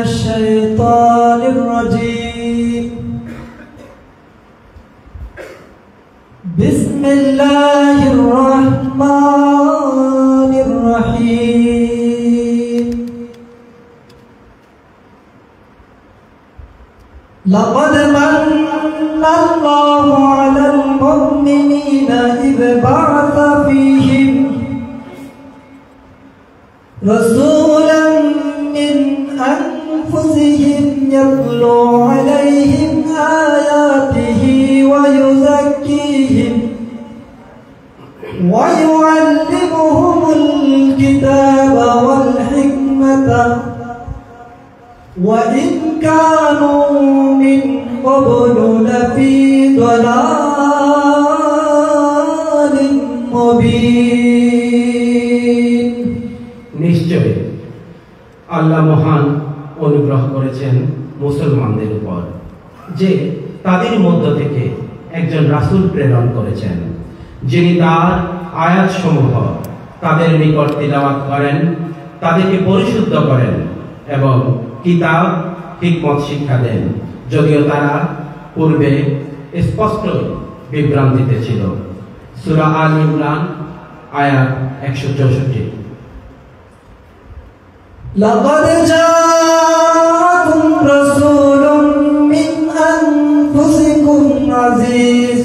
الشيطان الرجيم بسم الله الرحمن الرحيم لقد من الله على المؤمنين إذ بعث فيهم رسولا من أنفسهم يتلو عليهم آياته ويزكيهم ويعلمهم الكتاب والحكمة وإن كانوا من قبل لفي ضلال مبين নিশ্চয় আল্লাহ মহান অনুগ্রহ করেছেন মুসলমানদের উপর যে তাদের মধ্য থেকে একজন রাসূল প্রেরণ করেছেন, যিনি তার আয়াতসমূহ তাদের নিকট তিলাওয়াত করেন, তাদেরকে পরিশুদ্ধ করেন এবং কিতাব হিকমত শিক্ষা দেন, যদিও তারা পূর্বে স্পষ্ট বিভ্রান্তিতে ছিল। সূরা আল ইমরান আয়াত 164। لقد جاءكم رسول من أنفسكم عزيز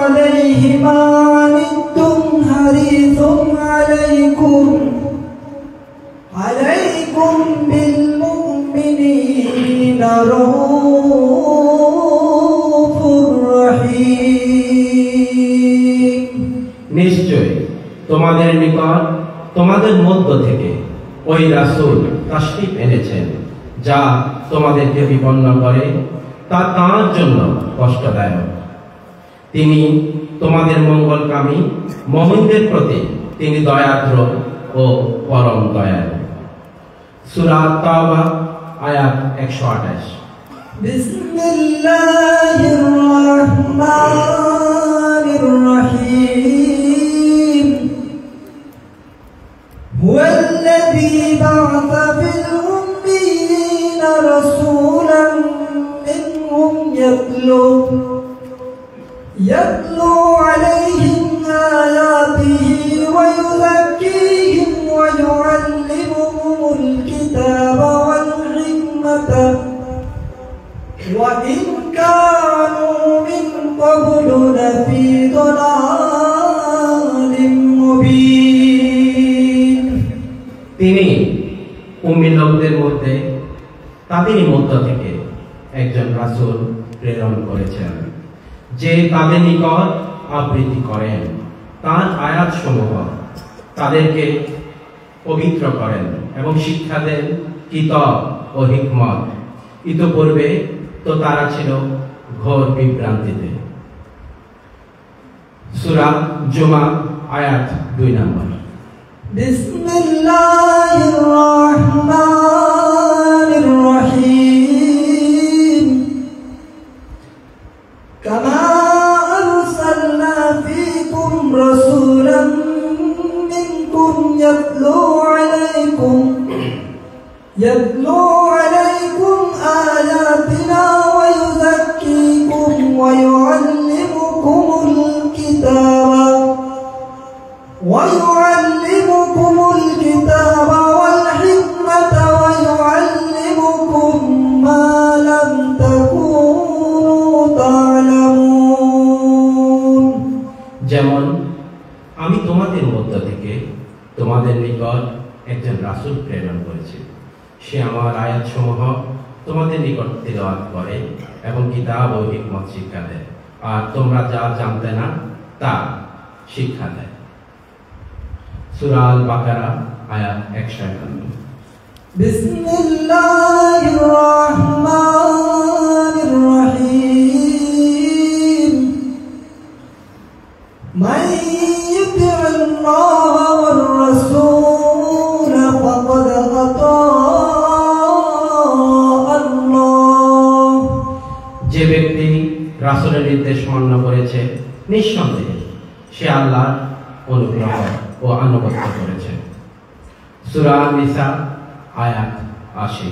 عليه ما عنتم حريص عليكم بالمؤمنين رؤوف رحيم নিশ্চয় তোমাদের নিকট তোমাদের মধ্য থেকে ওই রাসূল তাশরীফ এনেছেন, যা তোমাদেরকে বিপন্ন করে তা তার জন্য কষ্টদায়ক। তিনি তোমাদের মঙ্গলকামী, মুমিনদের প্রতি তিনি দয়াদ্র ও পরম দয়ালু। সূরা তাওবা আয়াত 128। বিসমিল্লাহির রাহমানির রহিম হুয়াল্লাযী বা'আসা ফিল উম্মিয়িনা রাসূলান মিনহুম يتلو عليهم آياته ويزكيهم ويعلمهم الكتاب والحكمة وإن كانوا من قبل لفي ضلال مبين তিনি উম্মি লোকদের মধ্যে তাদেরই মধ্য থেকে একজন রাসূল প্রেরণ করেছেন, যে তাদের নিকট আবৃত্তি করেন, তার আয়াতসমূহ তাদেরকে পবিত্র করেন এবং শিক্ষা দেন কিতাব ও হিকমত। ইতোপূর্বে তো তারা ছিল ঘোর বিভ্রান্তিতে। সূরা জুমা আয়াত 2 নম্বর। বিসমিল্লাহির রাহমানির রহিম কামা আরসালনা ফীকুম রাসূলান মিনকুম ইয়াতলু আলাইকুম আয়াতিনা ওয়া ইউযাক্কিকুম ওয়া يعلمكم الكتاب والحكمة ويعلمكم ما لم تكونوا تعلمون যেমন আমি তোমাদের মধ্য থেকে তোমাদের নিকট একজন রাসূল প্রেরণ করেছি, সে আমার আয়াতসমূহ তোমাদের নিকট তিলাওয়াত করে এবং কিতাব ও হিকমত শিক্ষা দেয়, আর তোমরা যা জানতে না তা শিক্ষা দেয়। সূরা আল বাকারা আয়াত 151। বিসমিল্লাহির রাহমানির রহিম মান ইউতি'আল্লাহ ওয়ার রাসূল ফাকাদ আতা'আল্লাহ, যে ব্যক্তি রাসূলের নির্দেশ মান্য করেছে নিঃসন্দেহে সে আল্লাহর অনুগ্রহ ও আনুগত্য করেছে। সূরা আন-নিসা আয়াত 80।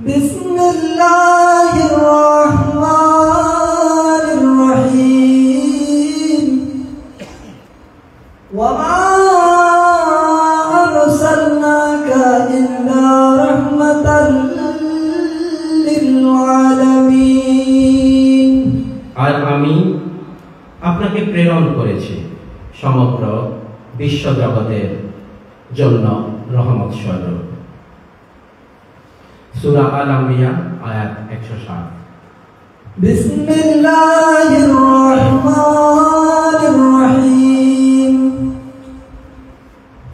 বিসমিল্লাহির রহমানির রহিম। ওয়া মা আরসালনাকা ইল্লা রাহমাতাল লিল আলামিন। আর আমি আপনাকে প্রেরণ করেছি সমগ্র বিশ্ব জগতের জন্য রহমত স্বরূপ। সূরা আল-আম্বিয়া আয়াত 107। বিসমিল্লাহির রহমানির রহিম।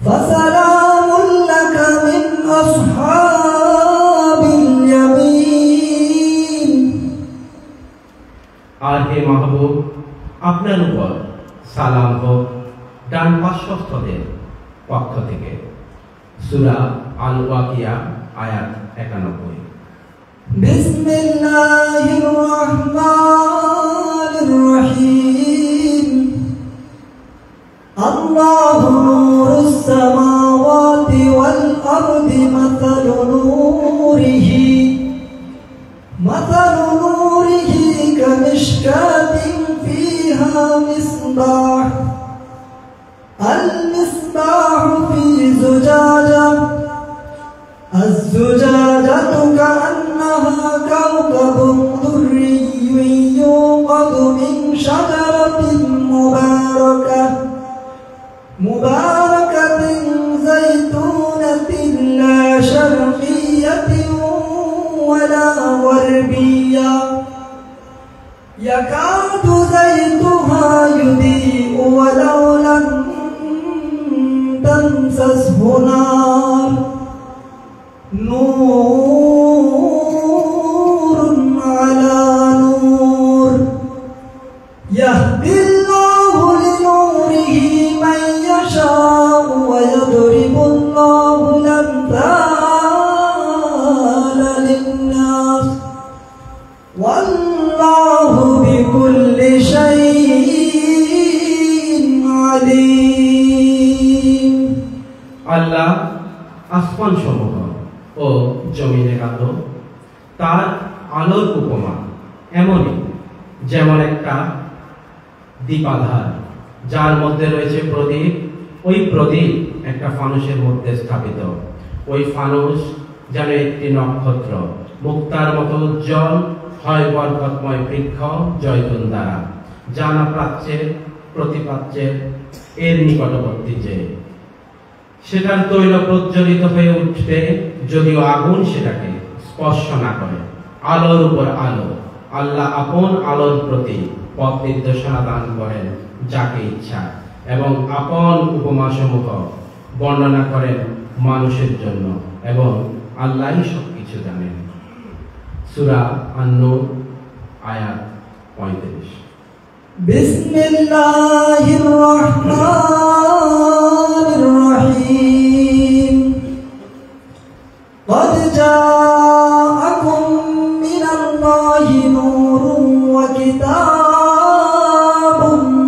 ফাসালামুন লাকা মিন আসহাবিল ইয়ামিন। আর হে মাহবুব, আপনার উপর সালাম হোক ডান পার্শ্বস্থদের পক্ষ থেকে। সূরা আল-ওয়াকিয়া আয়াত 91। বিসমিল্লাহির রহমানির রহিম। আল্লাহু নূরুস সামাওয়াতি ওয়াল আরদি মাসালু নূরিহি কামিশকাতিন ফিহা মিসবাহ। المصباح في زجاجة الزجاجة كأنها كوكب دري يوقد من شجرة مباركة زيتونة لا شرقية ولا غربية يكاد زيتها يضيء ولو لم تمسسه نار نور على نور يهدي الله لنوره من يشاء ويضرب الله الأمثال للناس والله بكل شيء عليم। আল্লাহ আসমান সমূহ ও জমিনের আলো তার আলোর উপমা এমনই যেমন একটা দীপাধার যার মধ্যে রয়েছে প্রদীপ। ওই প্রদীপ একটা ফানুসের মধ্যে স্থাপিত। ওই ফানুস যেন একটি নক্ষত্র, মুক্তার মতো উজ্জ্বল, হয় বরকতময় বৃক্ষ জয়তুন দ্বারা, জানা প্রাচ্যের প্রতিপাচ্যের এর নিকটবর্তী যে সেটার তৈল প্রজ্বলিত হয়ে উঠবে, যদিও আগুন সেটাকে স্পর্শ না করে। আলোর উপর আলো, আল্লাহ আপন আলোর প্রতি পথ নির্দেশনা দান করেন যাকে ইচ্ছা, এবং আপন উপমা সমূহ বর্ণনা করেন মানুষের জন্য, এবং আল্লাহই সবকিছু জানেন। সূরা আন-নূর আয়াত 35। বিসমিল্লাহির রহমানির রহিম। قد جاءكم من الله نور وكتاب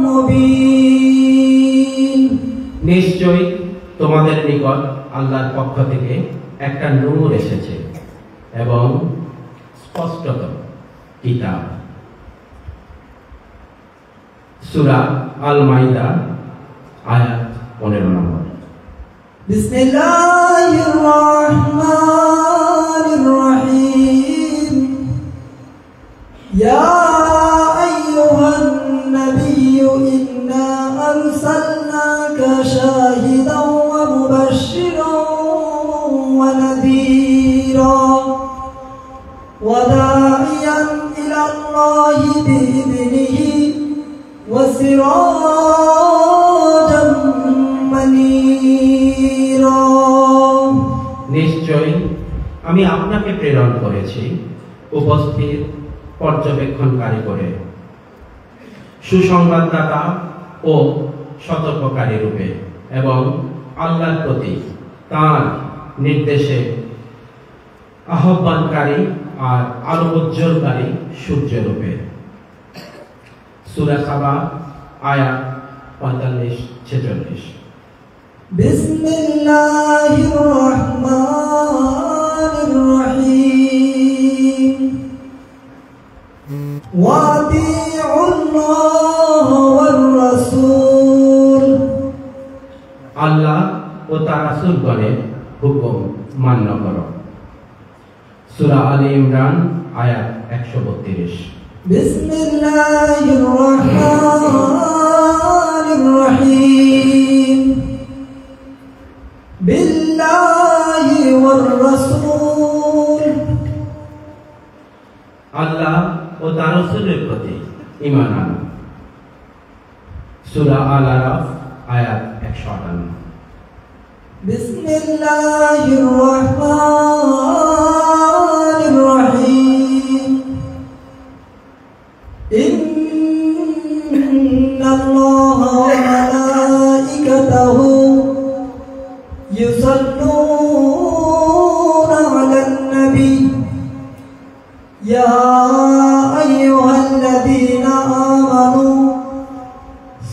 مبين। নিশ্চয়ই তোমাদের নিকট আল্লাহর পক্ষ থেকে একটা নূর এসেছে এবং স্পষ্টত কিতাব। সূরা আল-মাইদা আয়াত 15 নম্বর। বিসমিল্লাহির রহমানির রহিম। ইয়া আইয়ুহান নাবিয়্যু ইন্না আরসালনাকা শাহিদান ওয়া মুবাশশিরান ওয়া নাযীরা ওয়া দা'iয়ান ইলা আল্লাহি বিইذনিহি ওয়া সিরাজাম মুনীরা। নিশ্চয়ই আমি আপনাকে প্রেরণ করেছি উপস্থিত পর্যবেক্ষণকারী করে, সুসংবাদদাতা ও সতর্ককারী রূপে, এবং আল্লাহর প্রতি তাঁর নির্দেশে আহ্বানকারী আর আলো উজ্জ্বলকারী সূর্য রূপে। সূরা সাবা আয়াত 45-46। বিসমিল্লাহির রহমানির রহিম ওয়া আতিউল্লাহ ওয়ার রাসূল আল্লাহ ও তার রাসূলগণের হুকুম মান্য করো। সূরা আলে ইমরান আয়াত 132। বিসমিল্লাহির রহমানির রহিম বিল্লাহি ওয়ার রাসূল আল্লাহ ও তার রাসূলের প্রতি ঈমান আনো। সূরা আল আরাফ আয়াত 158। বিসমিল্লাহির রহমানির রহিম ইন্নাল্লাহা ওয়া মালাইকাতাহু ইউসাল্লুনা আলান নবী ইয়া আইয়ুহাল্লাযীনা আমানু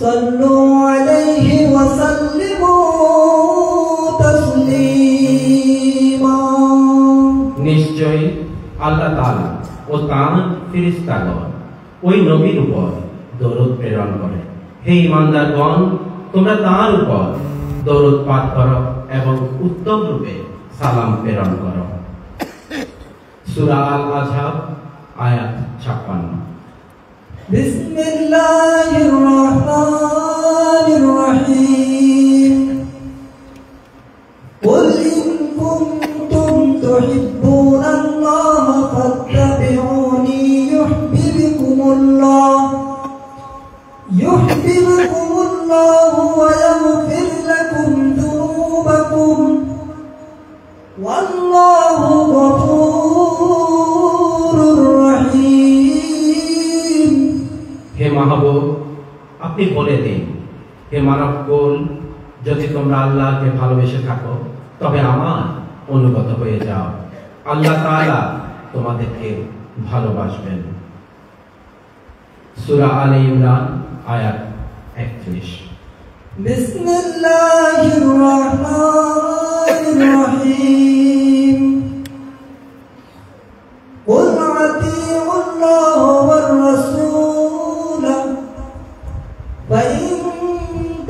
সাল্লু আলাইহি ওয়া সাল্লিমু তাসলিমা। নিশ্চয়ই আল্লাহ তাআলা ও তার ফেরেশতাগণ ওই নবীর উপর দরুদ প্রেরণ করে। হে ঈমানদারগণ, তোমরা তার উপর দরুদ পাঠ করো এবং উত্তম রূপে সালাম প্রেরণ করো। সূরা আল আযহাব আয়াত 56। বিসমিল্লাহির রহমানির রহিম কুল ইন কুনতুম তুহিব্বুনাল্লাহা ফাত্তাবিউনি ইউহিব্বুকুমুল্লাহ ওয়া ইয়াগফির লাকুম যুনুবাকুম ওয়াল্লাহু গফুরুর রহিম। হে মাহবুব, আপনি বলে দিন, হে মানবকুল, যদি তোমরা আল্লাহকে ভালোবেসে থাকো তবে আমার অনুগত হয়ে যাও। আল্লাহ তাআলা তোমাদেরকে ভালোবাসবেন। সূরা আলে ইমরান আয়াত 31। বিসমিল্লাহির রহমানির রহিম কুল আতিউল্লাহ ওয়ার রাসূল ফাইন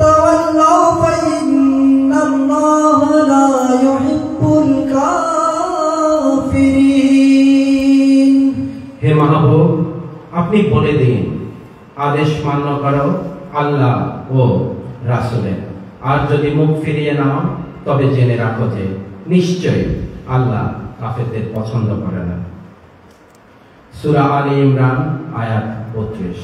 তাওয়াল্লাউ ফাইন্নাল্লাহা লা ইউহিব্বুল কাফিরিন। হে মাহবুব, আপনি বলে দিন, আদেশ মান্য করো আল্লাহ ও রাসূলের, আর যদি মুখ ফিরিয়ে নাও তবে জেনে রাখো যে নিশ্চয়ই আল্লাহ কাফেরদের পছন্দ করে না। সূরা আলে ইমরান আয়াত 32।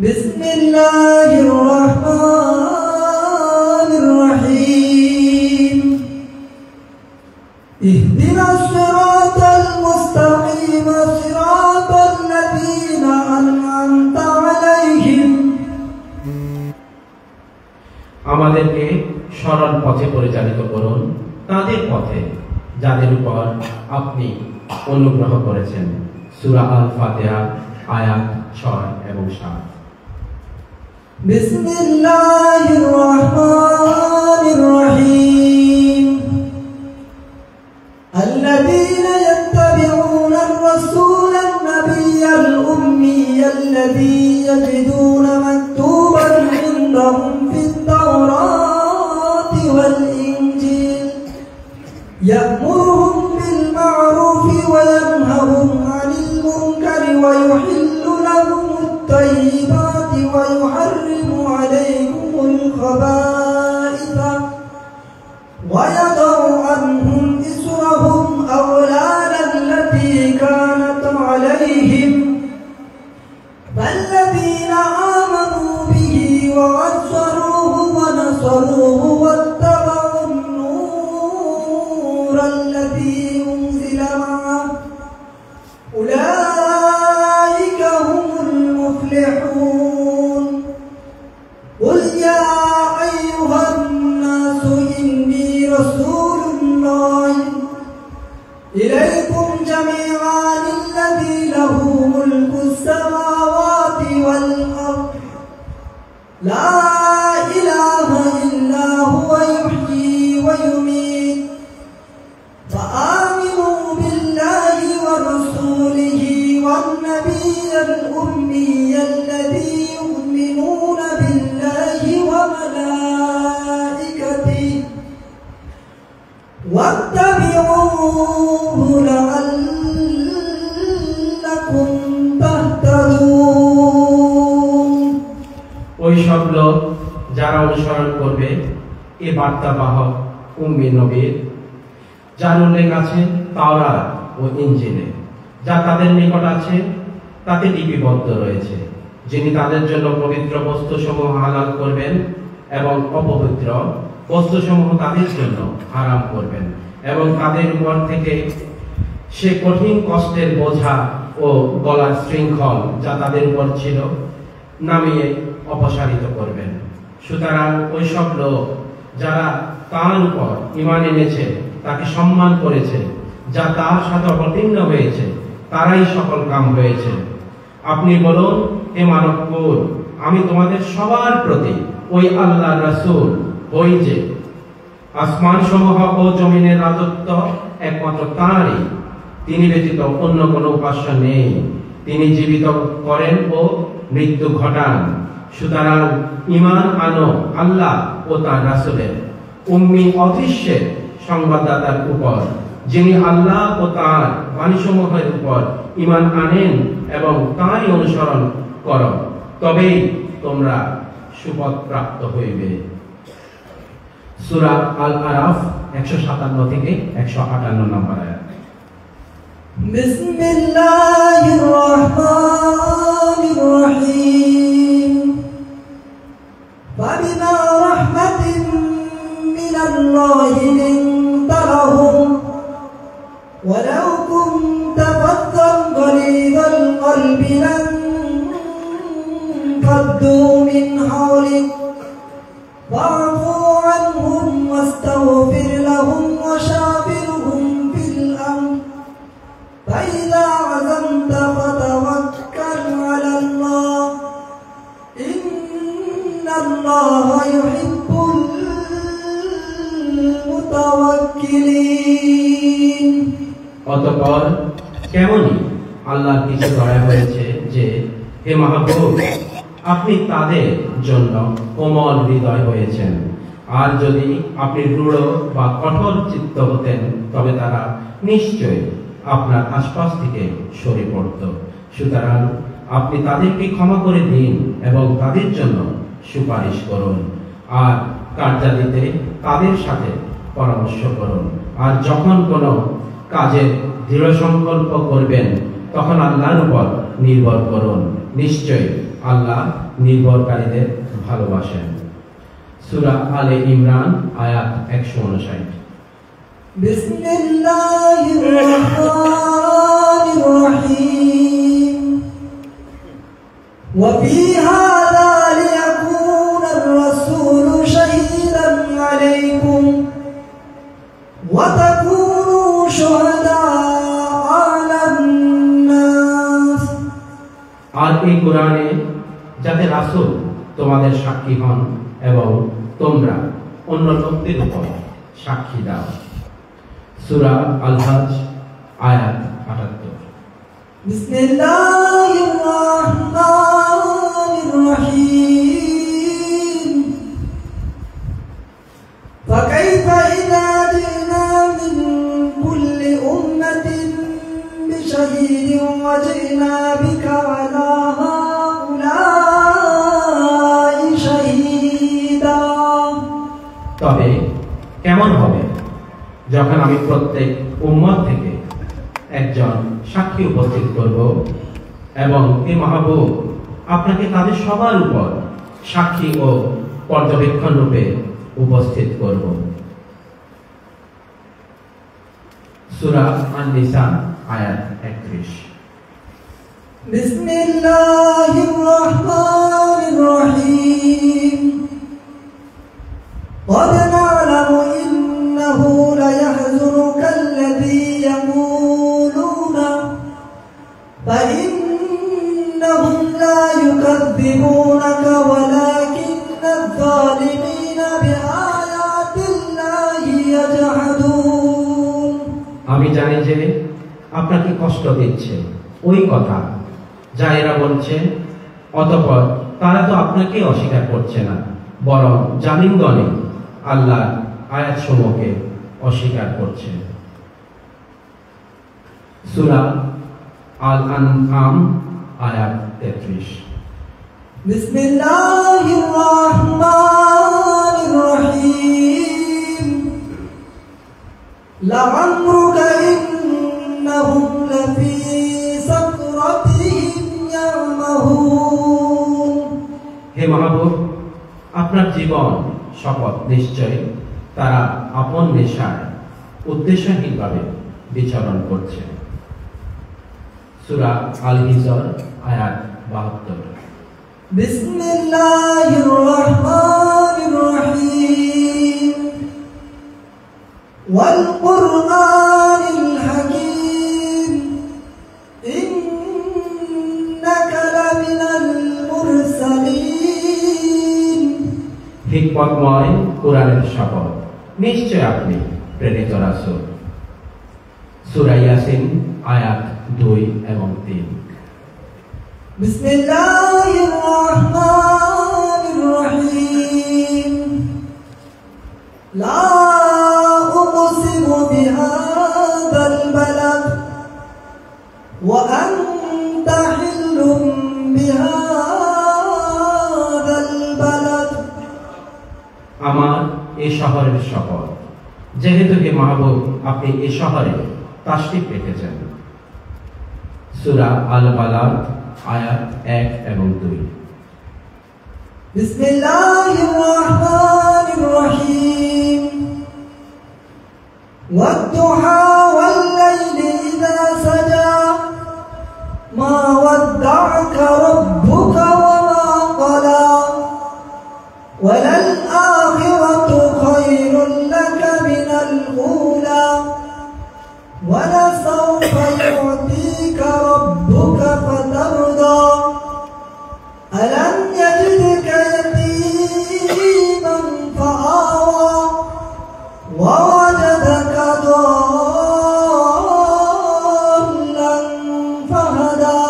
বিসমিল্লাহির রহমানির রহিম ইহদিনাস সিরাতাল মুস্তাকিম সিরাতাল লাযীনা আন'আমতা আলাইহিম। আমাদেরকে সরল পথে পরিচালিত করুন, তাদের পথে যাদের উপর আপনি অনুগ্রহ করেছেন। সূরা আল ফাতিহা আয়াত 6 এবং 7। বিসমিল্লাহির রহমানির রহিম আল্লাযীনা ইয়াত্তাবিউনার রাসূলান নাবিয়্যাল উম্মিয়্যাল্লাযী ইয়াজিদুনা মাকতুবান ইনদাহুম ফিত তাওরাতি ওয়াল ইনজিল يأمرهم بالمعروف وينههم عن المنكر ويحل لهم الطيبات ويحرم عليهم الخبائث ويضع عنهم إصرهم أغلالا التي كانت عليهم فالذين آمنوا به وعزروه ونصروه واتبعوا النور الذي أنزل معه أولئك هم المفلحون قل يا أيها الناس إني رسول الله إليكم جميعا الذي له ملك السماوات والأرض لا إله إلا لعلكم تهتدون ওই সব লোক যারা অনুসরণ করবে এ বার্তাবাহক উম্মি নবীর, যার উল্লেখ আছে তাওরাত ও ইনজিলে, যা তাদের নিকট আছে তাতে লিপিবদ্ধ রয়েছে, যিনি তাদের জন্য পবিত্র বস্তুসমূহ হালাল করবেন এবং অপবিত্র বস্তুসমূহ তাদের জন্য হারাম করবেন, এবং তাদের উপর থেকে সে কঠিন কষ্টের বোঝা ও গলার শৃঙ্খল যা তাদের উপর ছিল নামিয়ে অপসারিত করবেন। সুতরাং ওই সব লোক যারা তার উপর ঈমান এনেছে, তাকে সম্মান করেছে, যা তার সাথে অবতীর্ণ হয়েছে, তারাই সকল কাম হয়েছে। আপনি বলুন, হে মানবকুল, আমি তোমাদের সবার প্রতি ওই আল্লাহর রাসূল হই যে আসমান সমূহ ও জমিনের রাজত্ব একমাত্র তাঁরই, তিনি ব্যতীত অন্য কোনো উপাস্য নেই, তিনি জীবিত করেন ও মৃত্যু ঘটান। সুতরাং ঈমান আনো আল্লাহ ও তার রাসূলের উম্মি অদৃশ্যের সংবাদদাতার উপর, যিনি আল্লাহ ও তার বাণীসমূহের উপর ঈমান আনেন এবং তাঁরই অনুসরণ করো, তবেই তোমরা সুপথ প্রাপ্ত হইবে। সূরা আল আরাফ 157 থেকে 158 নম্বর আয়াত। বিসমিল্লাহির রহমানির রহিম। ফাবিমা রাহমাতিন মিনাল্লাহি লিনতা লাহুম ওয়ালাউ কুনতা ফাদ্দান গালিযাল কলবি লানফাদ্দু মিন হাওলিক ফা'ফু আনহুম ওয়াস্তাগফির লাহুম ওয়াশাবিরহুম ফিল আমর فإذا عزمت فتوكل على الله إن الله يحب المتوكلين। অতঃপর কেমনই আল্লাহর কিছু দয়া হয়েছে যে, হে মাহবুব, আপনি তাদের জন্য কোমল হৃদয় হয়েছেন, আর যদি আপনি দৃঢ় বা কঠোর চিত্ত হতেন তবে তারা নিশ্চয়ই আপনার আশপাশ থেকে সরে পড়ত। সুতরাং আপনি তাদেরকে ক্ষমা করে দিন এবং তাদের জন্য সুপারিশ করুন, আর কার্যাদিতে তাদের সাথে পরামর্শ করুন। আর যখন কোনো কাজের দৃঢ় সংকল্প করবেন তখন আল্লাহর উপর নির্ভর করুন, নিশ্চয়ই আল্লাহ নির্ভরকারীদের ভালোবাসেন। সূরা আলে ইমরান আয়াত 159। বিসমিল্লাহির রহমানির রহিম। ওয়া ফি হাযা লিয়াকুনা আর-রাসূলু শাহীদান আলাইকুম ওয়া তাকুনু শুহাদা'a 'আলান নাস। আর এই কোরআনে যাতে রাসূল তোমাদের সাক্ষী হন এবং তোমরা অন্য লোকদের উপর সাক্ষী দাও। সূরা আল-হজ আয়াত 78। বিসমিল্লাহির রহমানির রহিম। ফাকাইফা ইযা জিনা মিন কুল্লি উম্মাতিন বিশাহীদিন ওয়া জিনা বিকা আলা হাউলাই শাহীদা। তবে কেমন হবে যখন আমি প্রত্যেক উম্মত থেকে একজন সাক্ষী উপস্থিত করব এবং হে মাহবুব, আপনাকে তাদের সবার উপর সাক্ষী ও পর্যবেক্ষণ রূপে উপস্থিত করব। সূরা আন-নিসা আয়াত 31। বিসমিল্লাহির রহমানির রহিম। قد نعلم إنه ليحزنك الذي يقولون فإنهم لا يكذبونك ولكن الظالمين بآيات الله يجحدون। আমি জানি যে আপনাকে কষ্ট দিচ্ছে ওই কথা যা এরা বলছে, অতঃপর তারা তো আপনাকে অস্বীকার করছে না, বরং জালিমগণে আল্লাহর আয়াতসমূহকে অস্বীকার করছে। সূরা আল-আনআম আয়াত 33। বিসমিল্লাহির রাহমানির রহিম লা'আমরুকা ইন্নাহুম লাফী সাকরাতিহিম ইয়া'মাহুন। হে মাহবুব, আপনার জীবন শপথ, নিশ্চয় তারা আপন নেশায় উদ্দেশ্যহীনভাবে বিচরণ করছে। সূরা আল-হিজর আয়াত 72। বিসমিল্লাহির রাহমানির রহিম ওয়াল কুরআনিল হাকীম ইন্নাকা লামিনাল মুরসালিন। হিকমতময় কোরআনের শপথ, নিশ্চয় আপনি প্রেরিত রাসূল। সূরা ইয়াসিন আয়াত 2 এবং 3। বিসমিল্লাহির রাহমানির রহিম লা উকসিমু বিহাদাল বালাদ ওয়া আনতা হিল্লুম বিহাদাল বালাদ। আমার এই শহরের শপথ, যেহেতু হে মাহবুব আপনি এই শহরে তাশরীফ রেখেছেন। সূরা আল-বালাদ আয়াত 1 এবং 2। বিসমিল্লাহির রাহমানির রহিম ওয়াদ-দুহা ওয়াল-লাইলি ইযা সাজা মা ওয়াদ্দা'আকা রাব্বুকা ওয়া মা ক্বালা ওয়ালাল আখিরাতু খায়রুল লাকা মিনাল উলা ওয়ালাসাওফা ইউ'তিকা রাব্বুকা ফাতারদা আলাম ইয়াজিদকা ইয়াতীমান ফাআওয়া ওয়া ওয়াজাদাকা দাল্লান ফাহাদা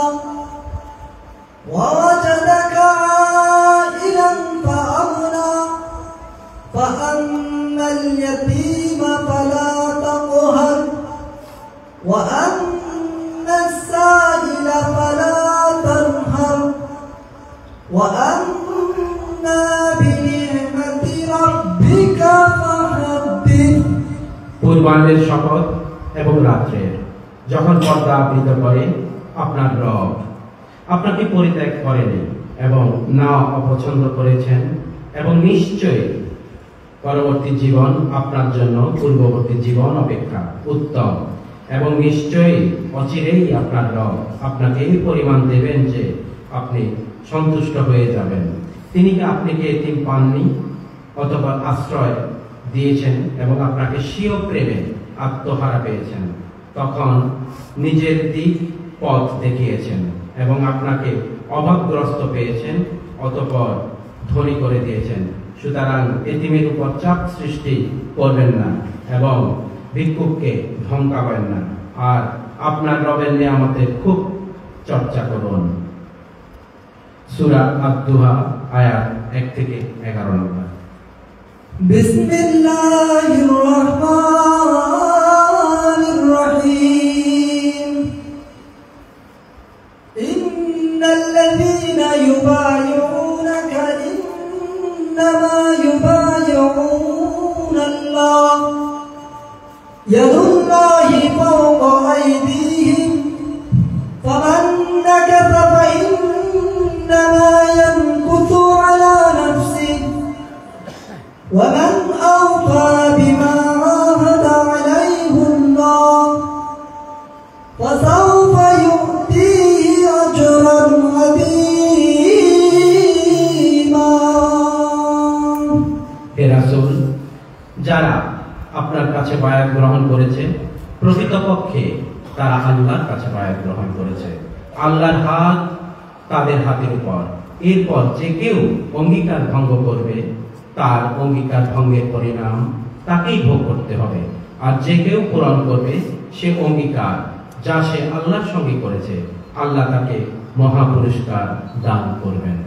ওয়া ওয়াজাদাকা আ'ilan فأغنى فأما اليتيم فلا تقهر وأما السائل فلا تنهر وأما بنعمة ربك فحدث। পূর্বাহ্নের শপথ এবং রাত্রের, যখন পর্দা আবৃত করে আপনার রব আপনাকে পরিত্যাগ করেনি এবং না অপছন্দ করেছেন, এবং নিশ্চয়ই পরবর্তী জীবন আপনার জন্য পূর্ববর্তী জীবন অপেক্ষা উত্তম, এবং নিশ্চয়ই অচিরেই আপনার রব আপনাকে এই পরিমাণ দেবেন যে আপনি সন্তুষ্ট হয়ে যাবেন। তিনি কি আপনাকে এতিম পাননি, অথবা আশ্রয় দিয়েছেন এবং আপনাকে স্বীয় প্রেমে আত্মহারা পেয়েছেন, তখন নিজের দিক পথ দেখিয়েছেন এবং আপনাকে অভাবগ্রস্ত পেয়েছেন, অতঃপর ধনী করে দিয়েছেন। সুতরাং এতিমের উপর চাপ সৃষ্টি করবেন না এবং ভিক্ষুককে ধমকাবেন না, আর আপনার রবের নিয়ামতের খুব চর্চা করুন। সূরা আদ-দুহা আয়াত 1 থেকে 11 নম্বর। বিসমিল্লাহির রাহমানির রহিম ইন্নাল্লাযীনা ইউবাইউনাকা ইন্নামা ইউবাইউনাল্লাহ ইয়াদুল্লাহি ফাওকা আইদিহিম ফামান নাকাসা ফাইন্নামা ইয়ানকুসু আলা নাফসিহি ومن أوفى بما عاهد عليه الله فسوف يؤتيه أجرا عظيما। হে রাসূল, যারা আপনার কাছে বায়াত গ্রহণ করেছে প্রকৃতপক্ষে তারা আল্লাহর কাছে বায়াত গ্রহণ করেছে। আল্লাহর হাত তাদের হাতের উপর। এরপর যে কেউ অঙ্গীকার ভঙ্গ করবে তার অঙ্গীকার ভঙ্গের পরিণাম তাকেই ভোগ করতে হবে, আর যে কেউ পূরণ করবে সে অঙ্গীকার যা সে আল্লাহর সঙ্গে করেছে, আল্লাহ তাকে মহা পুরস্কার দান করবেন।